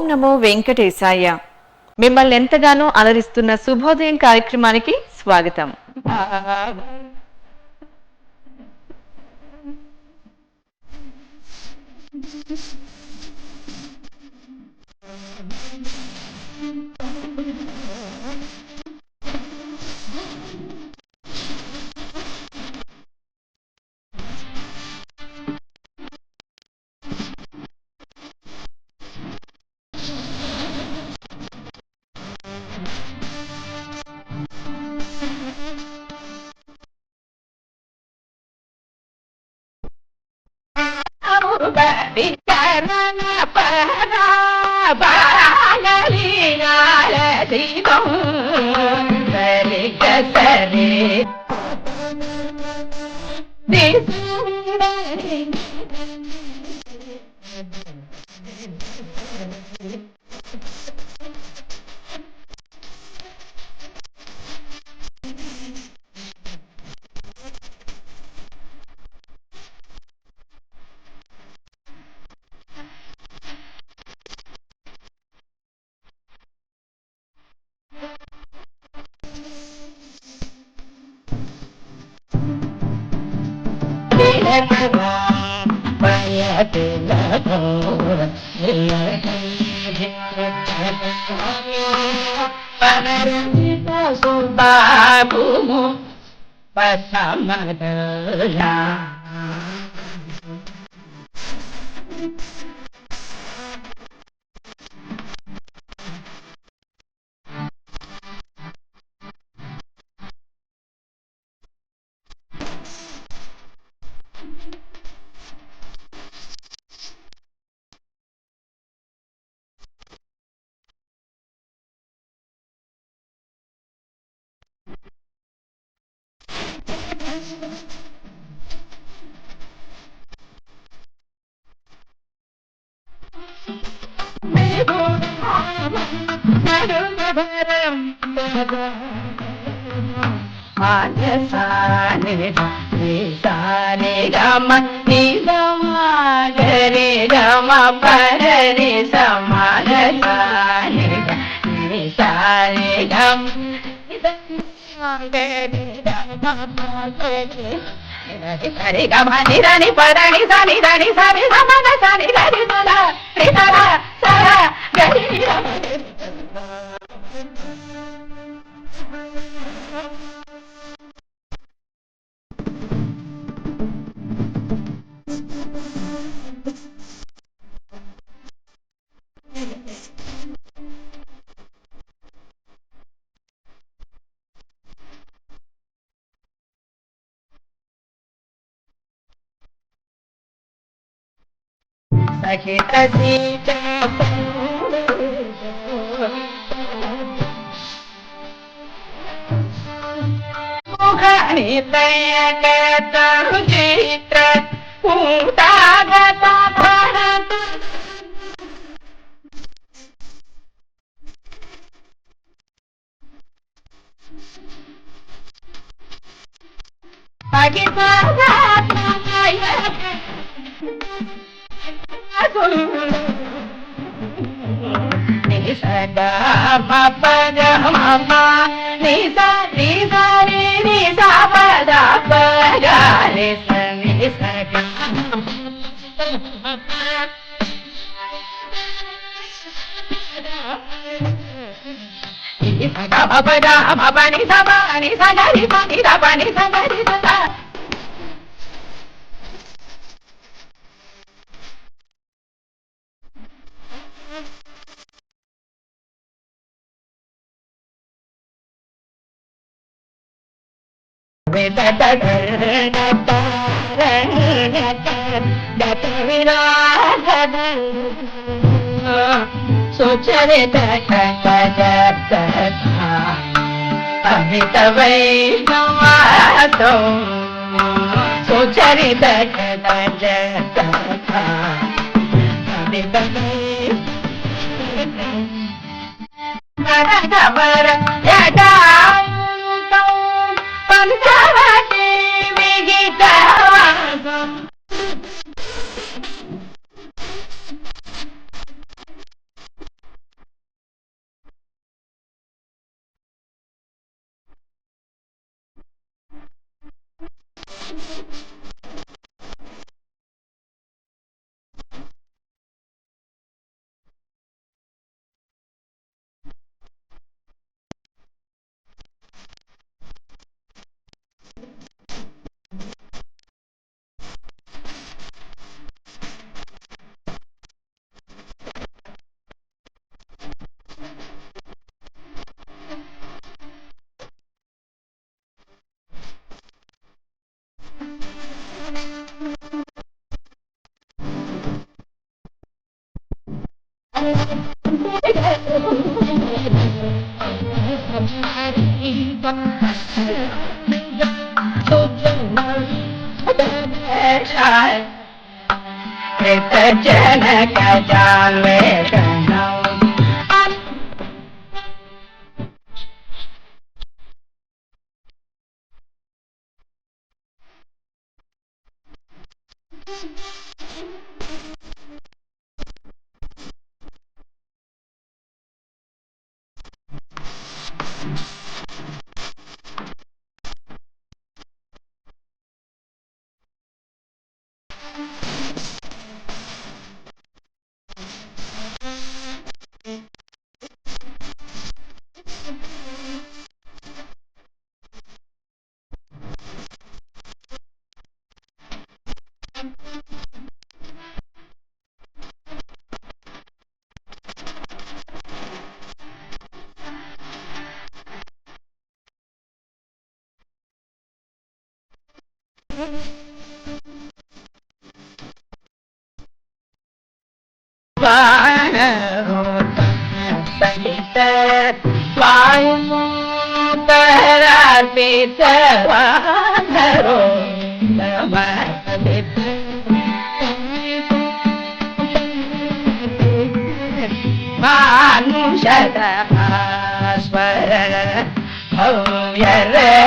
నమో వెంకటేశాయ. మిమ్మల్ని ఎంతగానో అలరిస్తున్న శుభోదయం కార్యక్రమానికి స్వాగతం. సుబాబుము పసమదయా మానసాని నిసాని గమ నిసమాగరి గమ పరని సమానసాని నిసాని గమ సరి గమ నిదని పదని సని దని సని సమన సని గరి సదా సదా సదా గరి సహిత సీత ముఖని తయగత చిత్ర పూతాగత భరత నిసదా పద మమ నిస నిస నిస పద పద నిస నిస పద మమ నిస నిస గరి పని ద పని స గరి స సుచరిత అమిత వైష్ణవాతో సుచరిత అమిత పంచవటి విగిత जनक जामे స్వర భవ్యరత్నాంగులీయం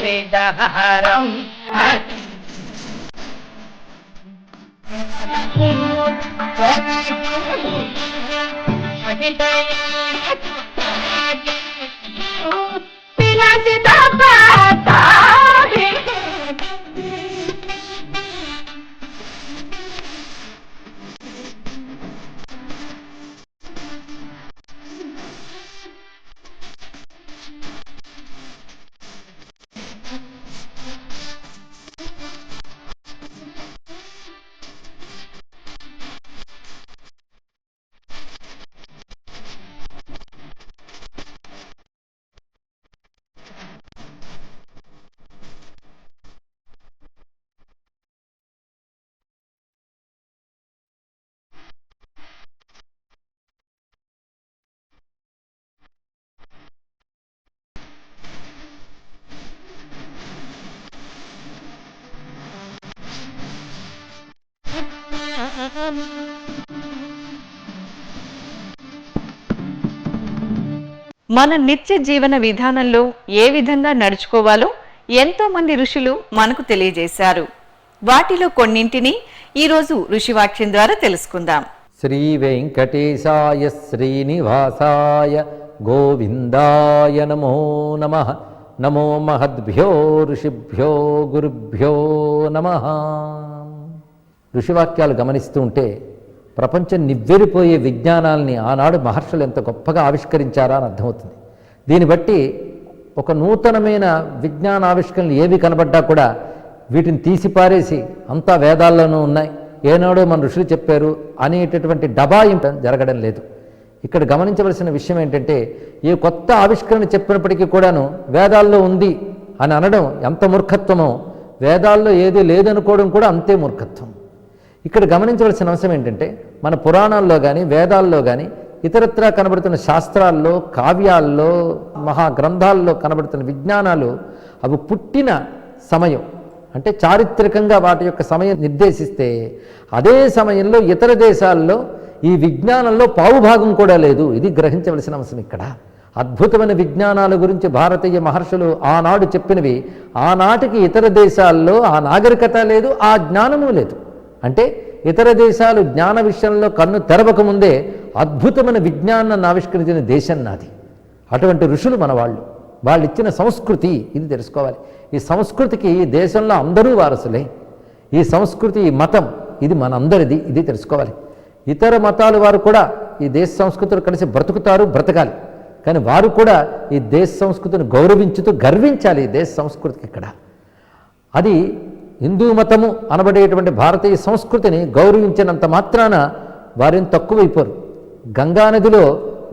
విదహారం మన నిత్య జీవన విధానంలో ఏ విధంగా నడుచుకోవాలో ఎంతో మంది ఋషులు మనకు తెలియజేశారు. వాటిలో కొన్నింటిని ఈరోజు ఋషివాక్యం ద్వారా తెలుసుకుందాం. శ్రీ వెంకటేశాయ శ్రీనివాసాయ గోవిందాయ నమో నమః. నమో మహద్భ్యో ఋషిభ్యో గురుభ్యో నమః. ఋషివాక్యాలు గమనిస్తూ ఉంటే ప్రపంచం నివ్వెరిపోయే విజ్ఞానాల్ని ఆనాడు మహర్షులు ఎంత గొప్పగా ఆవిష్కరించారా అని అర్థమవుతుంది. దీన్ని బట్టి ఒక నూతనమైన విజ్ఞాన ఆవిష్కరణలు ఏవి కనబడ్డా కూడా వీటిని తీసిపారేసి అంతా వేదాల్లోనూ ఉన్నాయి, ఏనాడో మన ఋషులు చెప్పారు అనేటటువంటి డబాయింపు జరగడం లేదు. ఇక్కడ గమనించవలసిన విషయం ఏంటంటే, ఏ కొత్త ఆవిష్కరణ చెప్పినప్పటికీ కూడాను వేదాల్లో ఉంది అని అనడం ఎంత మూర్ఖత్వమో, వేదాల్లో ఏది లేదనుకోవడం కూడా అంతే మూర్ఖత్వం. ఇక్కడ గమనించవలసిన అంశం ఏంటంటే, మన పురాణాల్లో కానీ వేదాల్లో కానీ ఇతరత్రా కనబడుతున్న శాస్త్రాల్లో, కావ్యాల్లో, మహాగ్రంథాల్లో కనబడుతున్న విజ్ఞానాలు అవి పుట్టిన సమయం అంటే చారిత్రకంగా వాటి యొక్క సమయం నిర్దేశిస్తే, అదే సమయంలో ఇతర దేశాల్లో ఈ విజ్ఞానంలో పావుభాగం కూడా లేదు. ఇది గ్రహించవలసిన అంశం ఇక్కడ. అద్భుతమైన విజ్ఞానాల గురించి భారతీయ మహర్షులు ఆనాడు చెప్పినవి ఆనాటికి ఇతర దేశాల్లో ఆ నాగరికత లేదు, ఆ జ్ఞానము లేదు. అంటే ఇతర దేశాలు జ్ఞాన విషయంలో కన్ను తెరవకముందే అద్భుతమైన విజ్ఞానాన్ని ఆవిష్కరించిన దేశం నాది. అటువంటి ఋషులు మన వాళ్ళు ఇచ్చిన సంస్కృతి ఇది తెలుసుకోవాలి. ఈ సంస్కృతికి ఈ దేశంలో అందరూ వారసులే. ఈ సంస్కృతి, ఈ మతం ఇది మనందరిది, ఇది తెలుసుకోవాలి. ఇతర మతాల వారు కూడా ఈ దేశ సంస్కృతులు కలిసి బ్రతుకుతారు, బ్రతకాలి. కానీ వారు కూడా ఈ దేశ సంస్కృతిని గౌరవించుతూ గర్వించాలి. ఈ దేశ సంస్కృతికి ఇక్కడ అది హిందూ మతము అనబడేటువంటి భారతీయ సంస్కృతిని గౌరవించినంత మాత్రాన వారేం తక్కువైపోరు. గంగానదిలో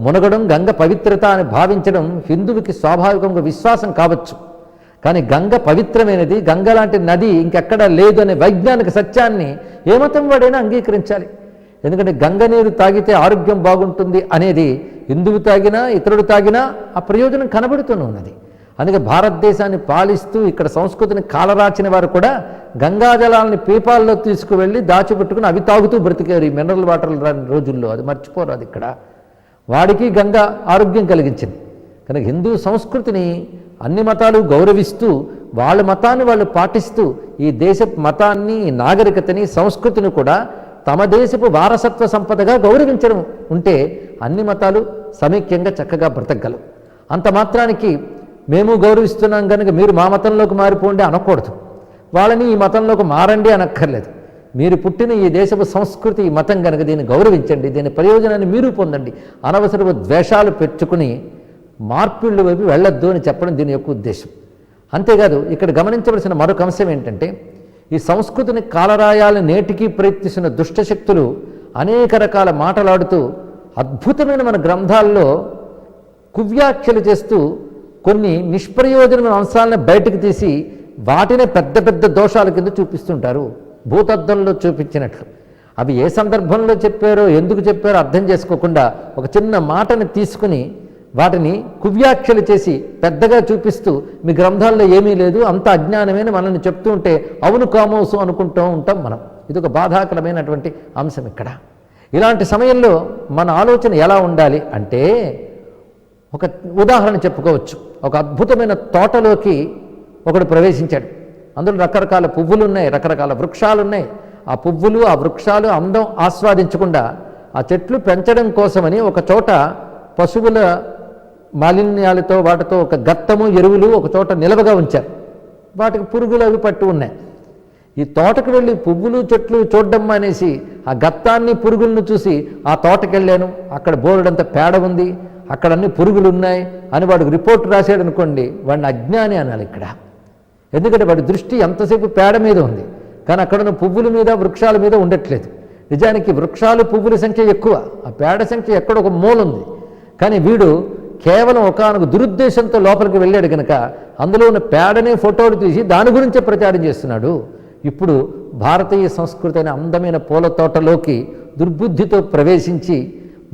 మునగడం, గంగ పవిత్రత అని భావించడం హిందువుకి స్వాభావికంగా విశ్వాసం కావచ్చు. కానీ గంగ పవిత్రమైనది, గంగ లాంటి నది ఇంకెక్కడా లేదు అనే వైజ్ఞానిక సత్యాన్ని ఏ మతం వాడైనా అంగీకరించాలి. ఎందుకంటే గంగ నీరు తాగితే ఆరోగ్యం బాగుంటుంది అనేది హిందువు తాగినా ఇతరుడు తాగినా ఆ ప్రయోజనం కనబడుతూనే ఉన్నది. అందుకే భారతదేశాన్ని పాలిస్తూ ఇక్కడ సంస్కృతిని కాలరాచిన వారు కూడా గంగాజలాలని పీపాల్లో తీసుకువెళ్ళి దాచిపెట్టుకుని అవి తాగుతూ బ్రతికారు ఈ మినరల్ వాటర్ రాని రోజుల్లో. అది మర్చిపోరు. అది ఇక్కడ వాడికి గంగ ఆరోగ్యం కలిగించింది. కనుక హిందూ సంస్కృతిని అన్ని మతాలు గౌరవిస్తూ వాళ్ళ మతాన్ని వాళ్ళు పాటిస్తూ ఈ దేశ మతాన్ని, నాగరికతని, సంస్కృతిని కూడా తమ దేశపు వారసత్వ సంపదగా గౌరవించడం ఉంటే అన్ని మతాలు సమైక్యంగా చక్కగా బ్రతకగలవు. అంత మాత్రానికి మేము గౌరవిస్తున్నాం కనుక మీరు మా మతంలోకి మారిపోండి అనకూడదు. వాళ్ళని ఈ మతంలోకి మారండి అనక్కర్లేదు. మీరు పుట్టిన ఈ దేశపు సంస్కృతి, ఈ మతం కనుక దీన్ని గౌరవించండి, దీని ప్రయోజనాన్ని మీరు పొందండి. అనవసరపు ద్వేషాలు పెంచుకుని మార్పిళ్ళు వైపు వెళ్ళొద్దు అని చెప్పడం దీని యొక్క ఉద్దేశం. అంతేకాదు ఇక్కడ గమనించవలసిన మరొక అంశం ఏంటంటే, ఈ సంస్కృతిని కాలరాయాలని నేటికీ ప్రయత్నిస్తున్న దుష్టశక్తులు అనేక రకాల మాటలాడుతూ అద్భుతమైన మన గ్రంథాల్లో కువ్యాఖ్యలు చేస్తూ కొన్ని నిష్ప్రయోజనమైన అంశాలను బయటకు తీసి వాటినే పెద్ద పెద్ద దోషాల కింద చూపిస్తుంటారు, భూతద్దంలో చూపించినట్లు. అవి ఏ సందర్భంలో చెప్పారో, ఎందుకు చెప్పారో అర్థం చేసుకోకుండా ఒక చిన్న మాటని తీసుకుని వాటిని కువ్యాఖ్యలు చేసి పెద్దగా చూపిస్తూ మీ గ్రంథాల్లో ఏమీ లేదు, అంత అజ్ఞానమేని మనల్ని చెప్తూ ఉంటే అవును కామోసు అనుకుంటూ ఉంటాం మనం. ఇది ఒక బాధాకరమైనటువంటి అంశం ఇక్కడ. ఇలాంటి సమయంలో మన ఆలోచన ఎలా ఉండాలి అంటే, ఒక ఉదాహరణ చెప్పుకోవచ్చు. ఒక అద్భుతమైన తోటలోకి ఒకడు ప్రవేశించాడు. అందులో రకరకాల పువ్వులు ఉన్నాయి, రకరకాల వృక్షాలు ఉన్నాయి. ఆ పువ్వులు, ఆ వృక్షాలు అందం ఆస్వాదించకుండా ఆ చెట్లు పెంచడం కోసమని ఒక చోట పశువుల మాలిన్యాలతో వాటితో ఒక గత్తము, ఎరువులు ఒక చోట నిలవగా ఉంచారు. వాటికి పురుగులు అవి పట్టు ఉన్నాయి. ఈ తోటకు వెళ్ళి పువ్వులు చెట్లు చూడడం అనేసి ఆ గత్తాన్ని, పురుగులను చూసి ఆ తోటకి వెళ్ళాను, అక్కడ బోరుడంత పేడ ఉంది, అక్కడ అన్ని పురుగులు ఉన్నాయి అని వాడికి రిపోర్ట్ రాశాడు అనుకోండి, వాడిని అజ్ఞాని అనాలి ఇక్కడ. ఎందుకంటే వాడి దృష్టి ఎంతసేపు పేడ మీద ఉంది, కానీ అక్కడున్న పువ్వుల మీద, వృక్షాల మీద ఉండట్లేదు. నిజానికి వృక్షాలు, పువ్వుల సంఖ్య ఎక్కువ, ఆ పేడ సంఖ్య ఎక్కడ ఒక మూల ఉంది. కానీ వీడు కేవలం ఒకానొక దురుద్దేశంతో లోపలికి వెళ్ళాడు కనుక అందులో ఉన్న పేడనే ఫోటోలు తీసి దాని గురించే ప్రచారం చేస్తున్నాడు. ఇప్పుడు భారతీయ సంస్కృతి అనే అందమైన పూల తోటలోకి దుర్బుద్ధితో ప్రవేశించి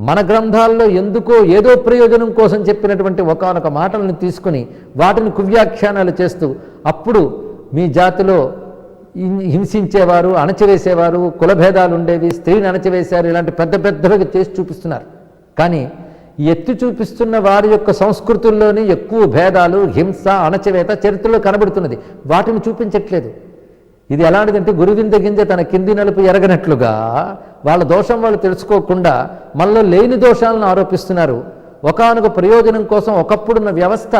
మన గ్రంథాల్లో ఎందుకో ఏదో ప్రయోజనం కోసం చెప్పినటువంటి ఒకానొక మాటలను తీసుకుని వాటిని కువ్యాఖ్యానాలు చేస్తూ అప్పుడు మీ జాతిలో హింసించేవారు, అణచివేసేవారు, కులభేదాలు ఉండేవి, స్త్రీని అణచివేశారు, ఇలాంటి పెద్ద పెద్దగా చేసి చూపిస్తున్నారు. కానీ ఎత్తి చూపిస్తున్న వారి యొక్క సంస్కృతుల్లోని ఎక్కువ భేదాలు, హింస, అణచివేత చరిత్రలో కనబడుతున్నది. వాటిని చూపించట్లేదు. ఇది ఎలాంటిదంటే గురువింద గింజ తన కింది నలుపు ఎరగనట్లుగా వాళ్ళ దోషం వాళ్ళు తెలుసుకోకుండా మనలో లేని దోషాలను ఆరోపిస్తున్నారు. ఒకానొక ప్రయోజనం కోసం ఒకప్పుడున్న వ్యవస్థ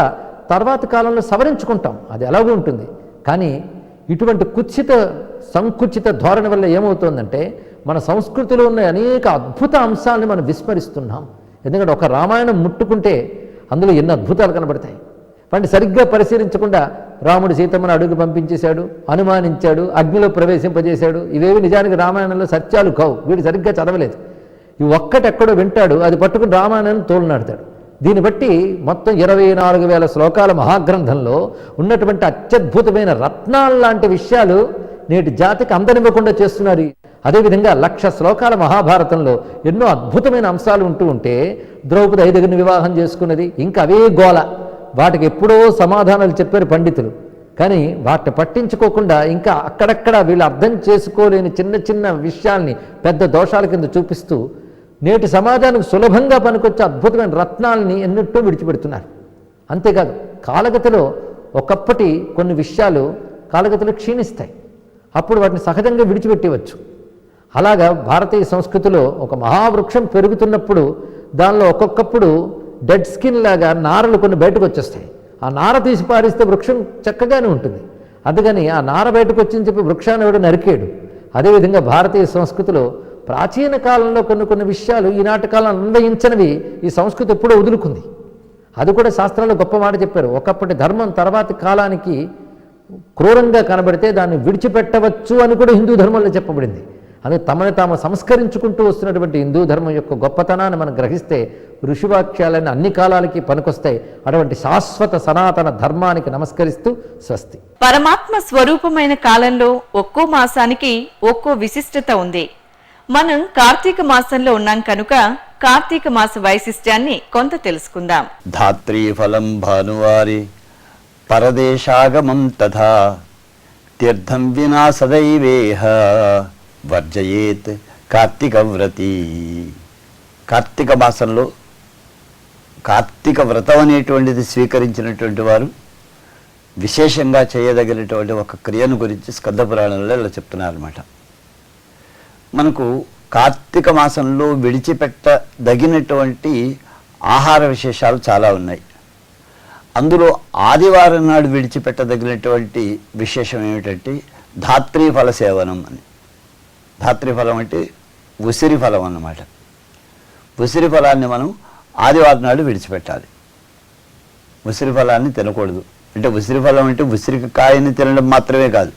తర్వాతి కాలంలో సవరించుకుంటాం, అది ఎలాగూ ఉంటుంది. కానీ ఇటువంటి సంకుచిత ధోరణి వల్ల ఏమవుతుందంటే మన సంస్కృతిలో ఉన్న అనేక అద్భుత అంశాలను మనం విస్మరిస్తున్నాం. ఎందుకంటే ఒక రామాయణం ముట్టుకుంటే అందులో ఎన్ని అద్భుతాలు కనబడతాయి. వాటిని సరిగ్గా పరిశీలించకుండా రాముడు సీతమ్మను అడుగు పంపించేశాడు, అనుమానించాడు, అగ్నిలో ప్రవేశింపజేశాడు. ఇవేవి నిజానికి రామాయణంలో సత్యాలు కావు. వీడు సరిగ్గా చదవలేదు. ఈ ఒక్కటెక్కడో వింటాడు, అది పట్టుకుని రామాయణాన్ని తోలునాడతాడు. దీన్ని బట్టి మొత్తం 24,000 శ్లోకాల మహాగ్రంథంలో ఉన్నటువంటి అత్యద్భుతమైన రత్నాలు లాంటి విషయాలు నేటి జాతికి అందనివ్వకుండా చేస్తున్నారు. అదేవిధంగా 1,00,000 శ్లోకాల మహాభారతంలో ఎన్నో అద్భుతమైన అంశాలు ఉంటూ ఉంటే ద్రౌపది 5 వివాహం చేసుకున్నది, ఇంకా అవే గోల. వాటికి ఎప్పుడో సమాధానాలు చెప్పారు పండితులు, కానీ వాటిని పట్టించుకోకుండా ఇంకా అక్కడక్కడ వీళ్ళు అర్థం చేసుకోలేని చిన్న చిన్న విషయాల్ని పెద్ద దోషాల కింద చూపిస్తూ నేటి సమాజానికి సులభంగా పనికొచ్చే అద్భుతమైన రత్నాల్ని ఎన్నింటో విడిచిపెడుతున్నారు. అంతేకాదు కాలగతిలో ఒకప్పటి కొన్ని విషయాలు కాలగతిలో క్షీణిస్తాయి, అప్పుడు వాటిని సహజంగా విడిచిపెట్టవచ్చు. అలాగా భారతీయ సంస్కృతిలో ఒక మహావృక్షం పెరుగుతున్నప్పుడు దానిలో ఒక్కొక్కప్పుడు డెడ్ స్కిన్ లాగా నారలు కొన్ని బయటకు వచ్చేస్తాయి. ఆ నార తీసి పారిస్తే వృక్షం చక్కగానే ఉంటుంది. అందుకని ఆ నార బయటకు వచ్చిందని చెప్పి వృక్షాన్ని ఎవడు నరికేడు. అదేవిధంగా భారతీయ సంస్కృతిలో ప్రాచీన కాలంలో కొన్ని విషయాలు ఈనాటి కాలం అన్వయించనివి ఈ సంస్కృతి ఎప్పుడో వదులుకుంది. అది కూడా శాస్త్రాల్లో గొప్ప మాట చెప్పారు. ఒకప్పటి ధర్మం తర్వాతి కాలానికి క్రూరంగా కనబడితే దాన్ని విడిచిపెట్టవచ్చు అని కూడా హిందూ ధర్మంలో చెప్పబడింది. అందుకే తమని తాము సంస్కరించుకుంటూ వస్తున్నటువంటి హిందూ ధర్మం యొక్క గొప్పతనాన్ని మనం గ్రహిస్తే ఋషివాక్యాలన్నీ అన్ని కాలాలకి పనికొస్తాయి. అటువంటి శాశ్వత సనాతన ధర్మానికి నమస్కరిస్తూ స్వస్తి. పరమాత్మ స్వరూపమైన కాలంలో ఒక్కో మాసానికి ఒక్కో విశిష్టత ఉంది. మనం కార్తీక మాసంలో ఉన్నాం కనుక కార్తీక మాస వైశిష్ట్యాన్ని కొంత తెలుసుకుందాం. ధాత్రీ ఫలం భానువారి పరదేశాగమం తథా తీర్థం వినా సదైవేహ వర్జయేత్ కార్తీక వ్రతి. కార్తీక మాసంలో కార్తీక వ్రతం అనేటువంటిది స్వీకరించినటువంటి వారు విశేషంగా చేయదగినటువంటి ఒక క్రియను గురించి స్కంద పురాణంలో ఇలా చెప్తున్నారన్నమాట. మనకు కార్తీక మాసంలో విడిచిపెట్టదగినటువంటి ఆహార విశేషాలు చాలా ఉన్నాయి. అందులో ఆదివారం నాడు విడిచిపెట్టదగినటువంటి విశేషం ఏమిటంటే ధాత్రీ ఫల సేవనం అని. ధాత్రీ ఫలం అంటే ఉసిరి ఫలం అన్నమాట. ఉసిరి ఫలాన్ని మనం ఆదివారం నాడు విడిచిపెట్టాలి. ఉసిరి ఫలాన్ని తినకూడదు. అంటే ఉసిరి ఫలం అంటే ఉసిరికాయని తినడం మాత్రమే కాదు,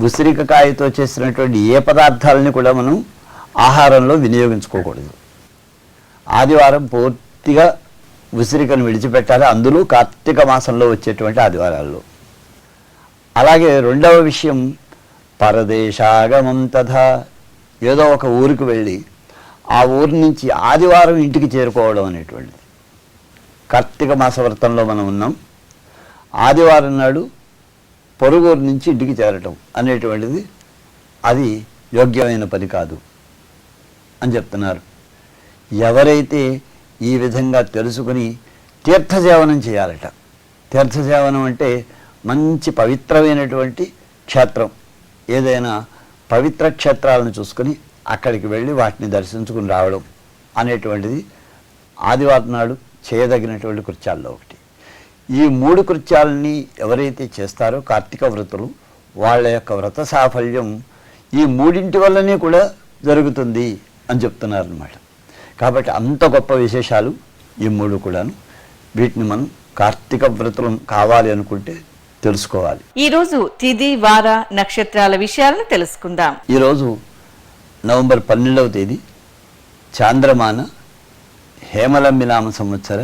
ఉసిరికాయతో చేసినటువంటి ఏ పదార్థాలని కూడా మనం ఆహారంలో వినియోగించుకోకూడదు. ఆదివారం పూర్తిగా ఉసిరికను విడిచిపెట్టాలి, అందులో కార్తీక మాసంలో వచ్చేటువంటి ఆదివారాల్లో. అలాగే రెండవ విషయం పరదేశాగమం తథా. ఏదో ఒక ఊరికి వెళ్ళి ఆ ఊరి నుంచి ఆదివారం ఇంటికి చేరుకోవడం అనేటువంటిది. కార్తీక మాస వ్రతంలో మనం ఉన్నాం, ఆదివారం నాడు పొరుగురు నుంచి ఇంటికి చేరటం అనేటువంటిది అది యోగ్యమైన పని కాదు అని చెప్తున్నారు. ఎవరైతే ఈ విధంగా తెలుసుకుని తీర్థసేవనం చేయాలట. తీర్థసేవనం అంటే మంచి పవిత్రమైనటువంటి క్షేత్రం, ఏదైనా పవిత్ర క్షేత్రాలను చూసుకొని అక్కడికి వెళ్ళి వాటిని దర్శించుకుని రావడం అనేటువంటిది ఆదివారం నాడు చేయదగినటువంటి కృత్యాల్లో ఒకటి. ఈ 3 కృత్యాలని ఎవరైతే చేస్తారో కార్తీక వ్రతులు, వాళ్ళ యొక్క వ్రత సాఫల్యం ఈ 3 వల్లనే కూడా జరుగుతుంది అని చెప్తున్నారన్నమాట. కాబట్టి అంత గొప్ప విశేషాలు ఈ 3 కూడాను. వీటిని మనం కార్తీక వ్రతులు కావాలి అనుకుంటే తెలుసుకోవాలి. ఈరోజు తిథి వార నక్షత్రాల విషయాలను తెలుసుకుందాం. ఈరోజు నవంబర్ 12వ తేదీ చాంద్రమాన హేమలంబినామ సంవత్సర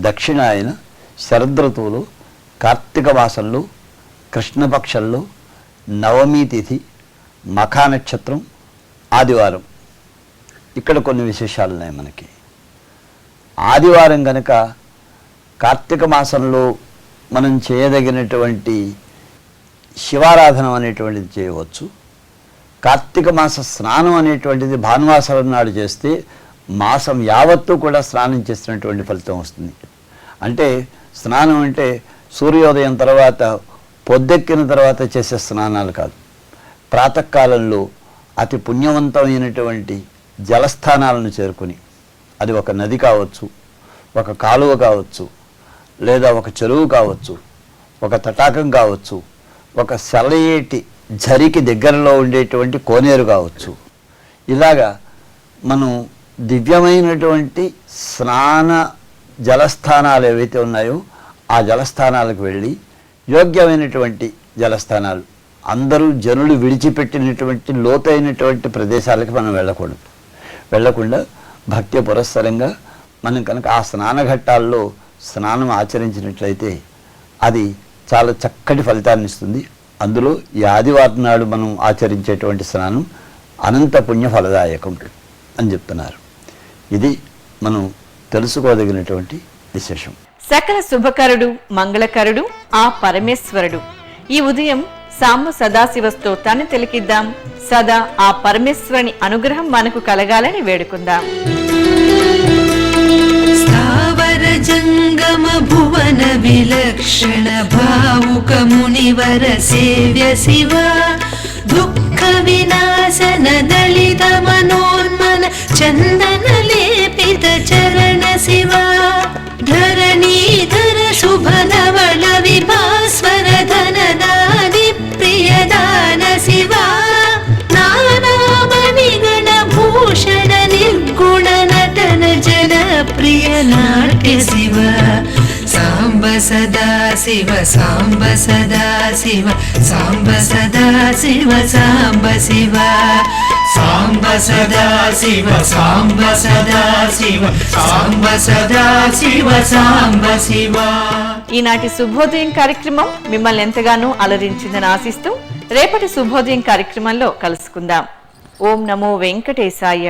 దక్షిణాయన శరదృతువులో కార్తీక మాసంలో కృష్ణపక్షంలో నవమి తిథి మఖా నక్షత్రం ఆదివారం. ఇక్కడ కొన్ని విశేషాలు ఉన్నాయి మనకి. ఆదివారం కనుక కార్తీక మాసంలో మనం చేయదగినటువంటి శివారాధన అనేటువంటిది చేయవచ్చు. కార్తీక మాస స్నానం అనేటువంటిది భానువాసరం నాడు చేస్తే మాసం యావత్తు కూడా స్నానం చేసినటువంటి ఫలితం వస్తుంది. అంటే స్నానం అంటే సూర్యోదయం తర్వాత పొద్దెక్కిన తర్వాత చేసే స్నానాలు కాదు. ప్రాతకాలంలో అతి పుణ్యవంతమైనటువంటి జలస్థానాలను చేరుకుని, అది ఒక నది కావచ్చు, ఒక కాలువ కావచ్చు, లేదా ఒక చెరువు కావచ్చు, ఒక తటాకం కావచ్చు, ఒక సెలయేటి ఝరికి దగ్గరలో ఉండేటువంటి కోనేరు కావచ్చు. ఇలాగా మనం దివ్యమైనటువంటి స్నాన జలస్థానాలు ఏవైతే ఉన్నాయో ఆ జలస్థానాలకు వెళ్ళి, యోగ్యమైనటువంటి జలస్థానాలు, అందరూ జనులు విడిచిపెట్టినటువంటి లోతైనటువంటి ప్రదేశాలకి మనం వెళ్ళకుండా భక్తి పురస్సరంగా మనం కనుక ఆ స్నానఘట్టాల్లో స్నానం ఆచరించినట్లయితే అది చాలా చక్కటి ఫలితాన్ని ఇస్తుంది. అందులో ఈ ఆదివారం నాడు మనం ఆచరించేటువంటి స్నానం అనంత పుణ్య ఫలదాయకం అని చెప్తున్నారు. ఇది మనం తెలుసుకోదగినటువంటి విశేషం. సకల శుభకరుడు మంగళకరుడు ఆ పరమేశ్వరుడు. ఈ ఉదయం సాంబ సదాశివ స్తోత్రాన్ని తిలకిద్దాం. సదా ఆ పరమేశ్వరుని అనుగ్రహం మనకు కలగాలని వేడుకుందాం. స్థావర జంగమ భువన విలక్షణ భావుక మునివర సేవ్య శివ దుఃఖ వినాశన దళిత మనోన్మన చందన లేపిత చరణ శివ ధరణీధర శుభ నవళ విభాస్వర ధనదాది ప్రియదాన శివ నానామణి గణ భూషణ నిర్గుణ నటన జన ప్రియ నాట్య శివ సాంబ సదా శివ సాంబ సదా శివ సాంబ సదా శివ సాంబ శివ సాంబ సదా శివ సాంబ సదా శివ సాంబ సదా శివ సాంబ శివ. ఈనాటి శుభోదయం కార్యక్రమం మిమ్మల్ని ఎంతగానో అలరించిందని ఆశిస్తూ రేపటి శుభోదయం కార్యక్రమంలో కలుసుకుందాం. ఓం నమో వెంకటేశాయ.